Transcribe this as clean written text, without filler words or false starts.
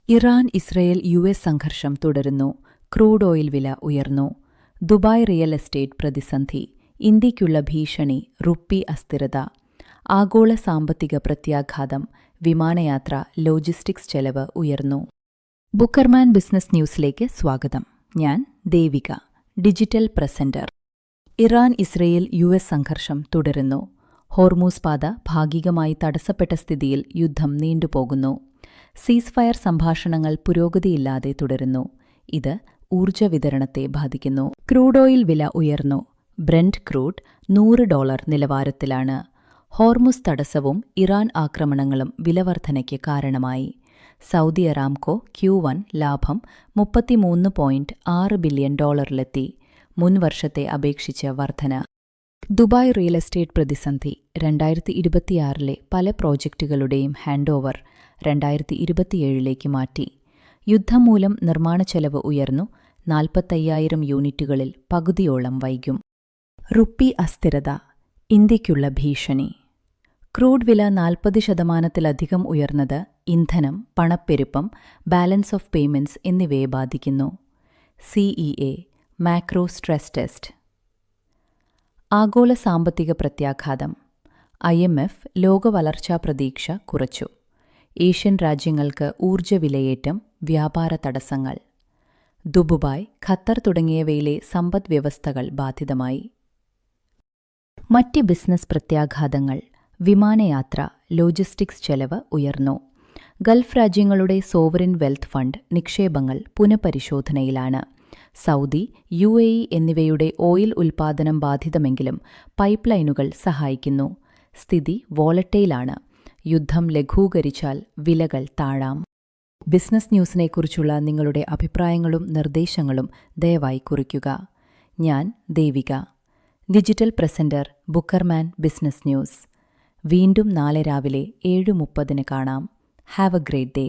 Iran-Israel US സംഘർഷം തുടരുന്നു. Crude oil വില ഉയർന്നു. ദുബായ് റിയൽ എസ്റ്റേറ്റ് പ്രതിസന്ധി. ഇന്ത്യയ്ക്കുള്ള ഭീഷണി റുപ്പി അസ്ഥിരത. ആഗോള സാമ്പത്തിക പ്രത്യാഘാതം. വിമാനയാത്ര, ലോജിസ്റ്റിക്സ് ചെലവ് ഉയർന്നു. ബുക്കർമാൻ ബിസിനസ് ന്യൂസിലേക്ക് സ്വാഗതം. ഞാൻ Devika, digital presenter. Iran-Israel US സംഘർഷം തുടരുന്നു. ഹോർമൂസ് പാത ഭാഗികമായി തടസ്സപ്പെട്ട സ്ഥിതിയിൽ യുദ്ധം നീണ്ടുപോകുന്നു. സീസ്ഫയർ സംഭാഷണങ്ങൾ പുരോഗതിയില്ലാതെ തുടരുന്നു. ഇത് ഊർജ്ജ വിതരണത്തെ ബാധിക്കുന്നു. ക്രൂഡ് ഓയിൽ വില ഉയർന്നു. Brent crude $100 നിലവാരത്തിലാണ്. ഹോർമുസ് തടസ്സവും ഇറാൻ ആക്രമണങ്ങളും വിലവർധനയ്ക്ക് കാരണമായി. സൗദി അറാംകോ Q1 ലാഭം $33.6 ബില്യൺ മുൻവർഷത്തെ അപേക്ഷിച്ച് വർധന. ദുബായ് റിയൽ എസ്റ്റേറ്റ് പ്രതിസന്ധി. 2026 പല പ്രോജക്റ്റുകളുടെയും ഹാൻഡ് ഓവർ 2027 മാറ്റി. യുദ്ധം മൂലം നിർമ്മാണ ചെലവ് ഉയർന്നു. 45,000 യൂണിറ്റുകളിൽ പകുതിയോളം വൈകും. റുപ്പി അസ്ഥിരത. ഇന്ത്യയ്ക്കുള്ള ഭീഷണി. ക്രൂഡ് വില 40% ഉയർന്നത് ഇന്ധനം, പണപ്പെരുപ്പം, ബാലൻസ് ഓഫ് പേയ്മെന്റ്സ് എന്നിവയെ ബാധിക്കുന്നു. CEA macro stress test. ആഗോള സാമ്പത്തിക പ്രത്യാഘാതം. IMF ലോക വളർച്ചാ പ്രതീക്ഷ കുറച്ചു. ഏഷ്യൻ രാജ്യങ്ങൾക്ക് ഊർജ്ജ വിലയേറ്റം, വ്യാപാര തടസ്സങ്ങൾ. ദുബായ്, ഖത്തർ തുടങ്ങിയവയിലെ സമ്പദ് വ്യവസ്ഥകൾ ബാധിതമായി. മറ്റ് ബിസിനസ് പ്രത്യാഘാതങ്ങൾ. വിമാനയാത്ര, ലോജിസ്റ്റിക്സ് ചെലവ് ഉയർന്നു. ഗൾഫ് രാജ്യങ്ങളുടെ സോവറിൻ വെൽത്ത് ഫണ്ട് നിക്ഷേപങ്ങൾ പുനഃപരിശോധനയിലാണ്. സൗദി, UAE എന്നിവയുടെ ഓയിൽ ഉൽപ്പാദനം ബാധിതമെങ്കിലും പൈപ്പ് ലൈനുകൾ സഹായിക്കുന്നു. സ്ഥിതി വോളട്ടൈലാണ്. യുദ്ധം ലഘൂകരിച്ചാൽ വിലകൾ താഴാം. ബിസിനസ് ന്യൂസിനെക്കുറിച്ചുള്ള നിങ്ങളുടെ അഭിപ്രായങ്ങളും നിർദ്ദേശങ്ങളും ദയവായി കുറിക്കുക. ഞാൻ ദേവിക, ഡിജിറ്റൽ പ്രസന്റർ, ബുക്കർമാൻ ബിസിനസ് ന്യൂസ്. വീണ്ടും നാളെ രാവിലെ 7:30 കാണാം. Have a great day.